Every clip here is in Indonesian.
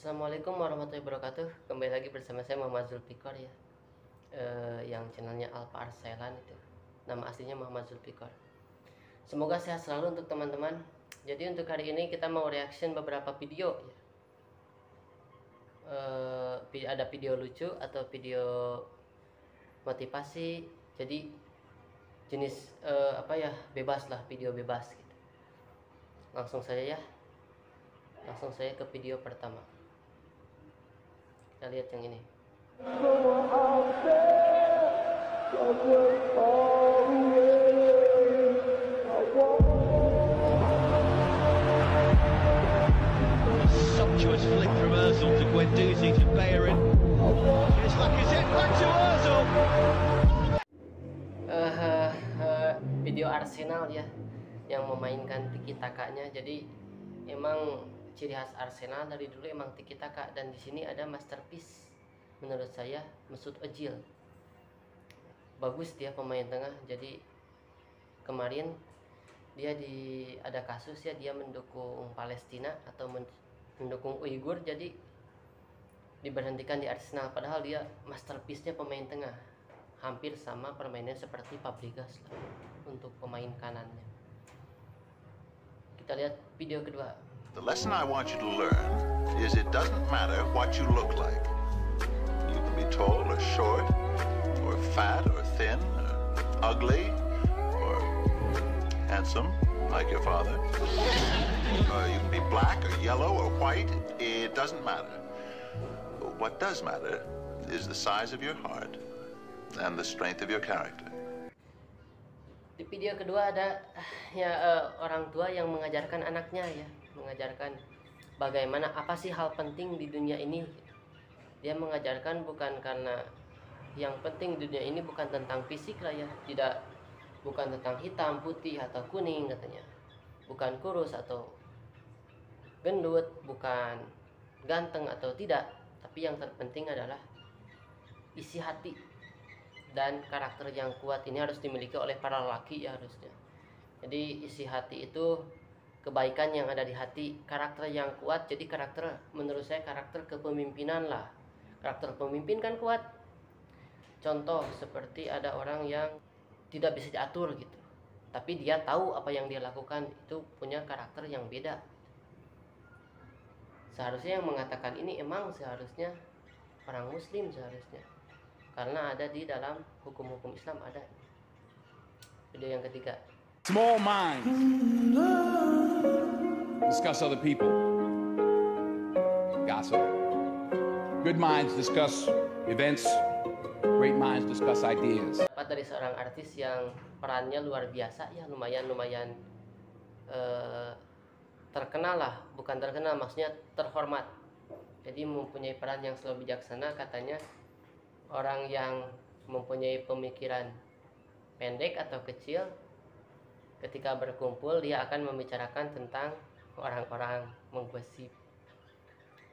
Assalamualaikum warahmatullahi wabarakatuh. Kembali lagi bersama saya Muhammad Zulfikar ya. Yang channelnya Alfa Arselan itu. Nama aslinya Muhammad Zulfikar. Semoga sehat selalu untuk teman-teman. Jadi untuk hari ini kita mau reaction beberapa video ya. Ada video lucu atau video motivasi. Jadi jenis bebas lah, video bebas gitu. Langsung saja ya. Langsung saya ke video pertama. Kita lihat yang ini. Sumptuous flick from Ozil to Guendouzi to Bellerin. It's Lacazette back to Ozil. Video Arsenal ya, yang memainkan tiki takanya. Jadi emang ciri khas Arsenal dari dulu emang tiki taka, dan di sini ada masterpiece menurut saya, Mesut Ozil. Bagus dia pemain tengah. Jadi kemarin dia ada kasus ya, dia mendukung Palestina atau mendukung Uighur, jadi diberhentikan di Arsenal, padahal dia masterpiece-nya pemain tengah. Hampir sama permainannya seperti Fabregas lah untuk pemain kanannya. Kita lihat video kedua. The lesson I want you to learn is it doesn't matter what you look like. You can be tall or short, or fat or thin, or ugly, or handsome, like your father. You can be black or yellow or white. It doesn't matter. What does matter is the size of your heart and the strength of your character. Di video kedua ada orang tua yang mengajarkan anaknya ya, mengajarkan bagaimana, apa sih hal penting di dunia ini. Dia mengajarkan bukan karena yang penting di dunia ini bukan tentang fisik lah ya, bukan tentang hitam, putih atau kuning katanya, bukan kurus atau gendut, bukan ganteng atau tidak, tapi yang terpenting adalah isi hati dan karakter yang kuat. Ini harus dimiliki oleh para lelaki ya harusnya. Jadi isi hati itu kebaikan yang ada di hati, karakter yang kuat. Jadi karakter, menurut saya karakter kepemimpinan lah. Karakter pemimpin kan kuat. Contoh seperti ada orang yang tidak bisa diatur gitu, tapi dia tahu apa yang dia lakukan, itu punya karakter yang beda. Seharusnya yang mengatakan ini emang seharusnya orang muslim seharusnya, karena ada di dalam hukum-hukum Islam ada. Video yang ketiga. Small minds discuss other people. Gossip. Good minds discuss events. Great minds discuss ideas. Dapat dari seorang artis yang perannya luar biasa ya, lumayan terkenal lah, bukan terkenal maksudnya terhormat. Jadi mempunyai peran yang selalu bijaksana. Katanya orang yang mempunyai pemikiran pendek atau kecil, ketika berkumpul dia akan membicarakan tentang orang-orang menggosip.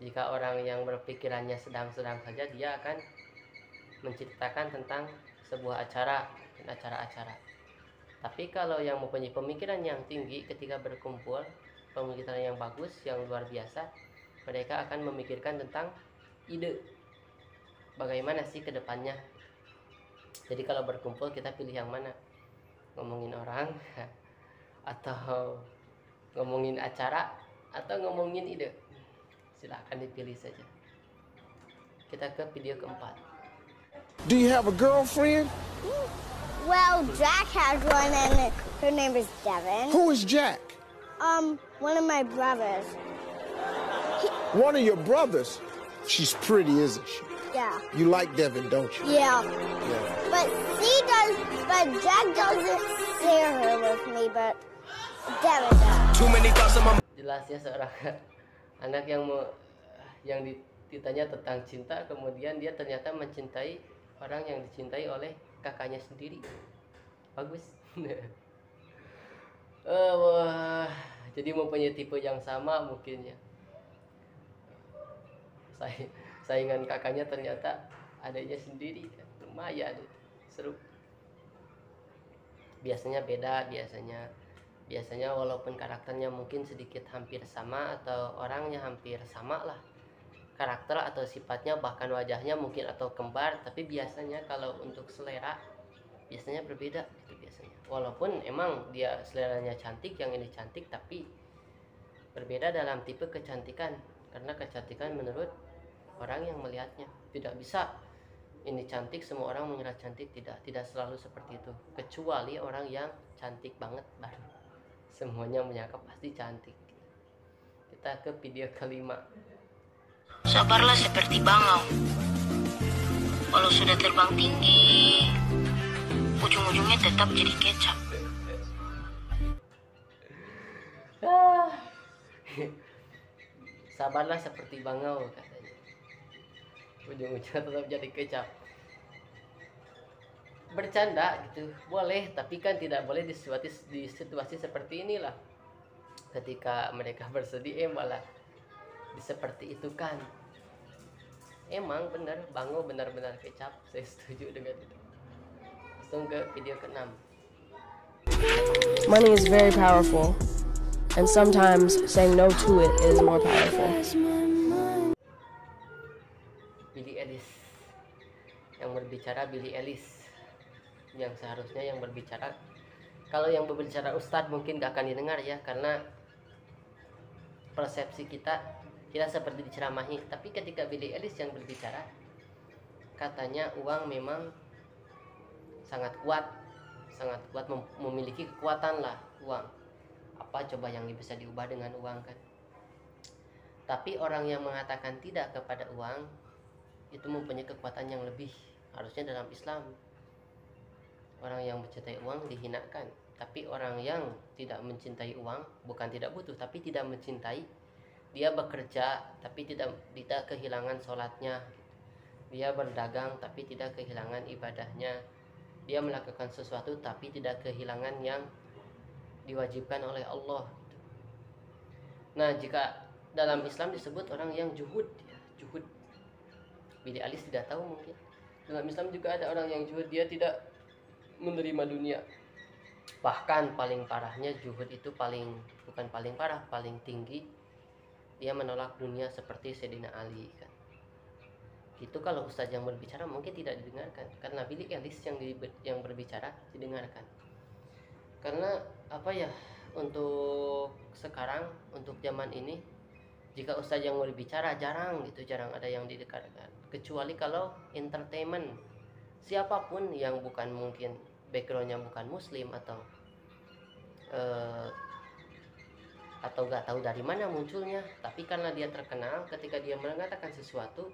Jika orang yang berpikirannya sedang-sedang saja, dia akan menceritakan tentang sebuah acara dan acara-acara. Tapi kalau yang mempunyai pemikiran yang tinggi, ketika berkumpul, pemikiran yang bagus, yang luar biasa, mereka akan memikirkan tentang ide bagaimana sih ke depannya. Jadi kalau berkumpul kita pilih yang mana? Ngomongin orang atau ngomongin acara atau ngomongin ide? Silahkan dipilih saja. Kita ke video keempat. Do you have a girlfriend? Well, Jack has one and her name is Devin. Who is Jack? One of my brothers. One of your brothers? She's pretty, isn't she? Yeah. You like Devin, don't you? Yeah. Yeah. But Jack doesn't share her with me, but Devin does. Too many thoughts in my Jelasnya seorang anak yang ditanya tentang cinta, kemudian dia ternyata mencintai orang yang dicintai oleh kakaknya sendiri. Bagus. Jadi mempunyai tipe yang sama mungkin ya. Saingan kakaknya ternyata adanya sendiri. Lumayan seru. Biasanya beda, biasanya walaupun karakternya mungkin sedikit hampir sama atau orangnya hampir sama lah, karakter atau sifatnya, bahkan wajahnya mungkin atau kembar, tapi biasanya kalau untuk selera biasanya berbeda gitu biasanya. Walaupun emang dia seleranya cantik, yang ini cantik, tapi berbeda dalam tipe kecantikan, karena kecantikan menurut orang yang melihatnya. Tidak bisa ini cantik semua orang mengira cantik, tidak selalu seperti itu, kecuali orang yang cantik banget baru semuanya menyangka pasti cantik. Kita ke video kelima. Sabarlah seperti bangau. Walau sudah terbang tinggi, ujung-ujungnya tetap jadi kecap. Sabarlah seperti bangau katanya. Ujung-ujungnya tetap jadi kecap. Bercanda gitu boleh, tapi kan tidak boleh di situasi seperti inilah. Ketika mereka bersedih malah seperti itu kan. Emang benar bangau benar-benar kecap, saya setuju dengan itu. Langsung ke video ke-6. Money is very powerful, and sometimes saying no to it is more powerful. Billie Eilish. Yang berbicara Billie Eilish. Yang seharusnya yang berbicara, kalau yang berbicara Ustadz mungkin gak akan didengar ya, karena persepsi kita seperti diceramahi. Tapi ketika Billie Eilish yang berbicara, katanya uang memang sangat kuat, memiliki kekuatan lah uang. Apa coba yang bisa diubah dengan uang kan? Tapi orang yang mengatakan tidak kepada uang itu mempunyai kekuatan yang lebih. Harusnya dalam Islam orang yang mencintai uang dihinakan, tapi orang yang tidak mencintai uang, bukan tidak butuh tapi tidak mencintai, dia bekerja tapi tidak kehilangan sholatnya, dia berdagang tapi tidak kehilangan ibadahnya, dia melakukan sesuatu tapi tidak kehilangan yang diwajibkan oleh Allah. Nah, jika dalam Islam disebut orang yang juhud, ya, juhud. Billie Eilish tidak tahu mungkin. Dalam Islam juga ada orang yang juhud, dia tidak menerima dunia. Bahkan paling parahnya juhud itu bukan paling parah, paling tinggi, dia menolak dunia seperti Sayyidina Ali kan. Itu kalau ustaz yang berbicara mungkin tidak didengarkan, karena Billie Eilish yang berbicara didengarkan. Karena apa ya, untuk sekarang, untuk zaman ini, jika ustaz yang berbicara jarang ada yang didengarkan, kecuali kalau entertainment. Siapapun yang bukan, mungkin backgroundnya bukan muslim atau gak tahu dari mana munculnya, tapi karena dia terkenal, ketika dia mengatakan sesuatu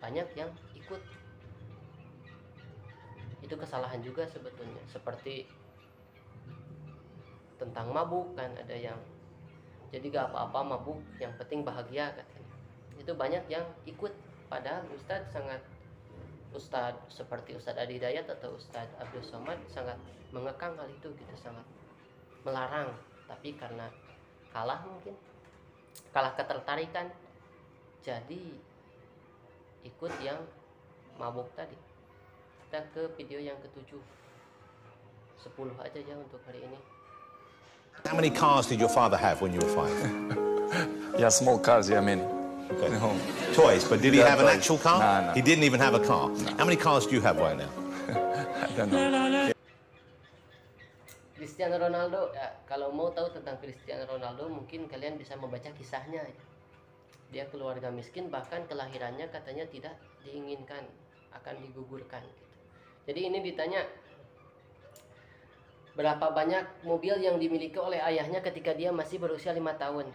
banyak yang ikut. Itu kesalahan juga sebetulnya. Seperti tentang mabuk kan, ada yang jadi gak apa-apa mabuk, yang penting bahagia katanya. Itu banyak yang ikut, padahal Ustadz seperti Ustadz Adi Hidayat atau Ustadz Abdul Somad sangat mengekang hal itu gitu, sangat melarang. Tapi karena kalah ketertarikan, jadi ikut yang mabuk tadi. Kita ke video yang ke-7. 10 aja ya untuk hari ini. How many cars did your father have when you were 5? Yeah, small cars, yeah, many. Okay. No. Toys, but did he have an toys. actual car? No. He didn't even have a car. No. How many cars do you have right now? I don't know. Cristiano Ronaldo, ya, kalau mau tahu tentang Cristiano Ronaldo mungkin kalian bisa membaca kisahnya. Dia keluarga miskin, bahkan kelahirannya katanya tidak diinginkan, akan digugurkan gitu. Jadi ini ditanya berapa banyak mobil yang dimiliki oleh ayahnya ketika dia masih berusia 5 tahun.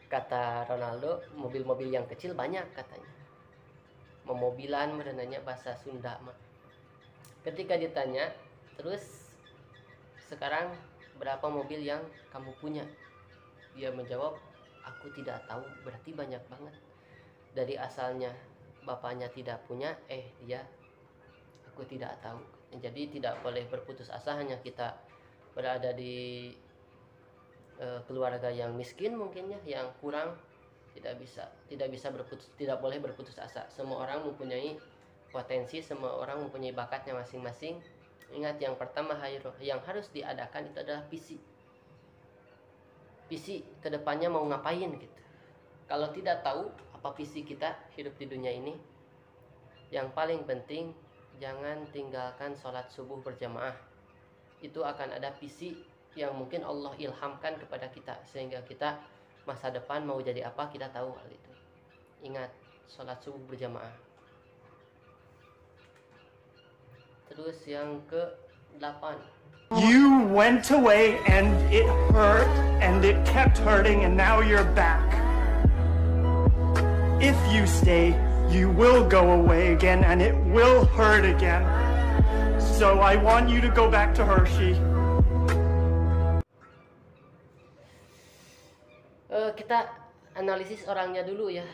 Kata Ronaldo, mobil-mobil yang kecil banyak katanya. Memobilan merenanya bahasa Sunda mah. Ketika ditanya, terus sekarang berapa mobil yang kamu punya? Dia menjawab, aku tidak tahu. Berarti banyak banget. Dari asalnya bapaknya tidak punya, aku tidak tahu. Jadi tidak boleh berputus asa hanya kita berada di keluarga yang miskin mungkin ya, yang kurang, tidak boleh berputus asa. Semua orang mempunyai potensi, semua orang mempunyai bakatnya masing-masing. Ingat, yang pertama yang harus diadakan itu adalah visi kedepannya mau ngapain gitu. Kalau tidak tahu apa visi kita hidup di dunia ini. Yang paling penting, jangan tinggalkan sholat subuh berjamaah. Itu akan ada visi yang mungkin Allah ilhamkan kepada kita, sehingga kita masa depan mau jadi apa kita tahu hal itu. Ingat, sholat subuh berjamaah. Terus yang ke-8, you went away and it hurt and it kept hurting and now you're back. If you stay, you will go away again and it will hurt again. So I want you to go back to Hershey. Kita analisis orangnya dulu ya.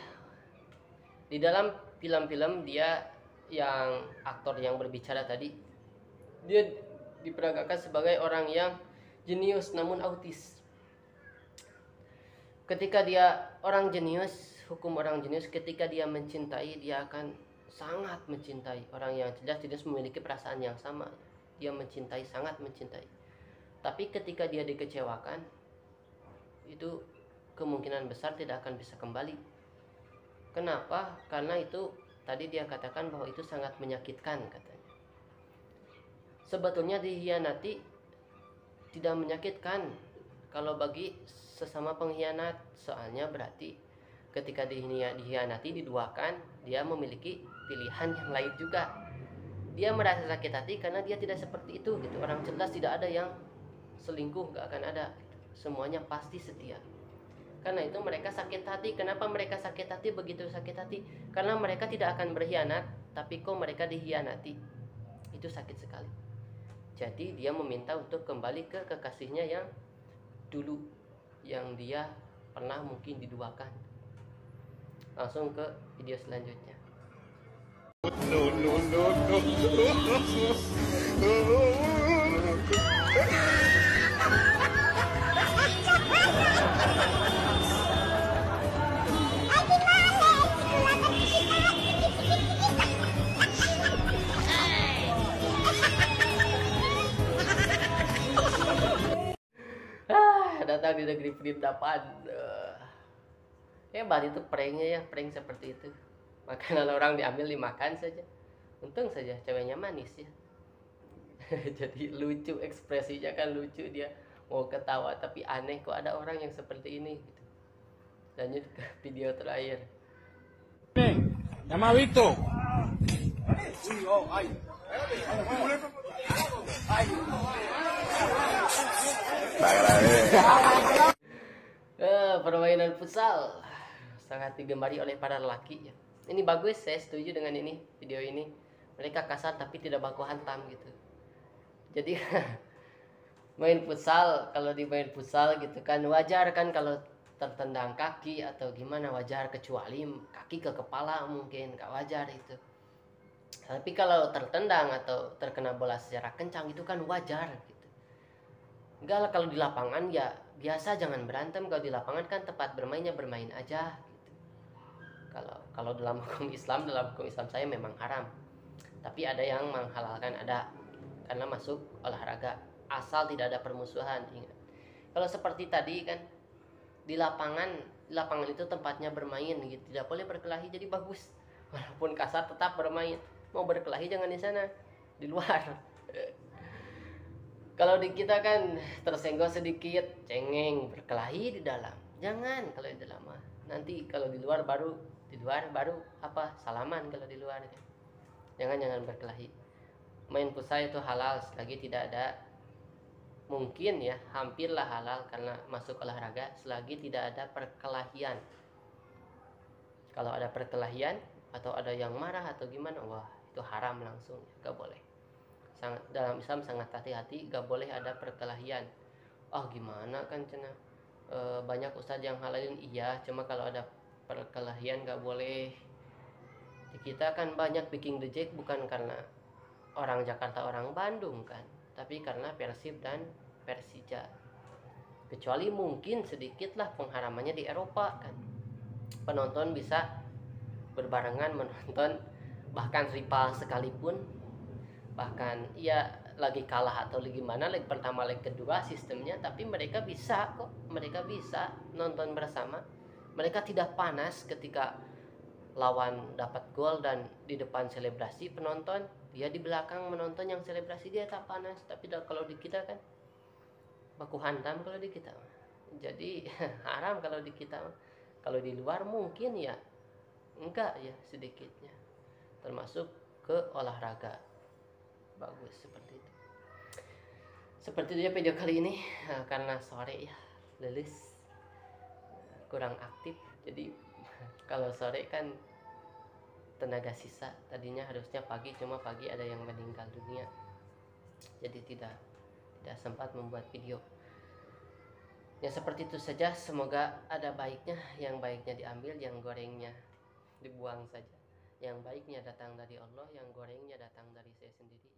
Di dalam film-film dia yang aktor yang berbicara tadi, dia diperagakan sebagai orang yang jenius namun autis. Ketika dia orang jenius, hukum orang jenius, ketika dia mencintai, dia akan sangat mencintai. Orang yang cerdas tidak memiliki perasaan yang sama. Dia mencintai, sangat mencintai. Tapi ketika dia dikecewakan, itu kemungkinan besar tidak akan bisa kembali. Kenapa? Karena itu tadi dia katakan bahwa itu sangat menyakitkan katanya. Sebetulnya dihianati tidak menyakitkan kalau bagi sesama pengkhianat. Soalnya berarti ketika dihianati, diduakan, dia memiliki pilihan yang lain juga. Dia merasa sakit hati karena dia tidak seperti itu gitu. Orang cerdas tidak ada yang selingkuh, gak akan ada. Semuanya pasti setia. Karena itu mereka sakit hati. Kenapa mereka sakit hati? Begitu sakit hati karena mereka tidak akan berkhianat, tapi kok mereka dihianati. Itu sakit sekali. Jadi dia meminta untuk kembali ke kekasihnya yang dulu, yang dia pernah mungkin diduakan. Langsung ke video selanjutnya. Datang di negeri perindapan. Hebat itu pranknya ya, prank seperti itu. Makanan orang diambil dimakan saja. Untung saja ceweknya manis ya. Jadi lucu, ekspresinya kan lucu, dia mau ketawa tapi aneh kok ada orang yang seperti ini gitu. Lanjut ke video terakhir. Llamadito. Permainan futsal sangat digemari oleh para lelaki ya. Ini bagus, saya setuju dengan ini, video ini. Mereka kasar tapi tidak baku hantam gitu. Jadi main futsal, kalau di main futsal gitu kan wajar kan kalau tertendang kaki atau gimana, wajar, kecuali kaki ke kepala mungkin gak wajar itu. Tapi kalau tertendang atau terkena bola secara kencang itu kan wajar gitu. Enggak lah, kalau di lapangan ya biasa, jangan berantem. Kalau di lapangan kan tempat bermainnya bermain aja gitu. Kalau dalam hukum Islam saya memang haram. Tapi ada yang menghalalkan, ada, karena masuk olahraga asal tidak ada permusuhan. Ingat. Kalau seperti tadi kan di lapangan itu tempatnya bermain gitu, tidak boleh berkelahi, jadi bagus. Walaupun kasar tetap bermain. Mau berkelahi jangan di sana, di luar. Kalau di kita kan tersenggol sedikit, cengeng, berkelahi di dalam. Jangan kalau di dalam mah. Nanti kalau di luar baru apa? Salaman kalau di luar. Jangan berkelahi. Main futsal itu halal selagi tidak ada, mungkin ya, hampirlah halal karena masuk olahraga selagi tidak ada perkelahian. Kalau ada perkelahian atau ada yang marah atau gimana, wah itu haram langsung, gak boleh. Dalam Islam sangat hati-hati, gak boleh ada perkelahian. Gimana kan cina, banyak ustadz yang halalin, iya, cuma kalau ada perkelahian gak boleh. Di kita kan banyak bikin dejek bukan karena orang Jakarta orang Bandung kan, tapi karena Persib dan Persija. Kecuali mungkin sedikitlah pengharamannya di Eropa kan, penonton bisa berbarengan menonton, bahkan rival sekalipun, bahkan ya lagi kalah atau lagi mana, leg pertama leg kedua sistemnya, tapi mereka bisa kok, mereka bisa nonton bersama. Mereka tidak panas ketika lawan dapat gol dan di depan selebrasi penonton, dia di belakang menonton yang selebrasi, dia tak panas. Tapi kalau di kita kan baku hantam kalau di kita, jadi haram kalau di kita. Kalau di luar mungkin ya enggak ya, sedikitnya, termasuk ke olahraga bagus seperti itu. Seperti itu ya video kali ini. Karena sore ya, lelis, kurang aktif, jadi kalau sore kan tenaga sisa. Tadinya harusnya pagi, cuma pagi ada yang meninggal dunia, jadi tidak sempat membuat video. Ya seperti itu saja, semoga ada baiknya. Yang baiknya diambil, yang gorengnya dibuang saja. Yang baiknya datang dari Allah, yang gorengnya datang dari saya sendiri.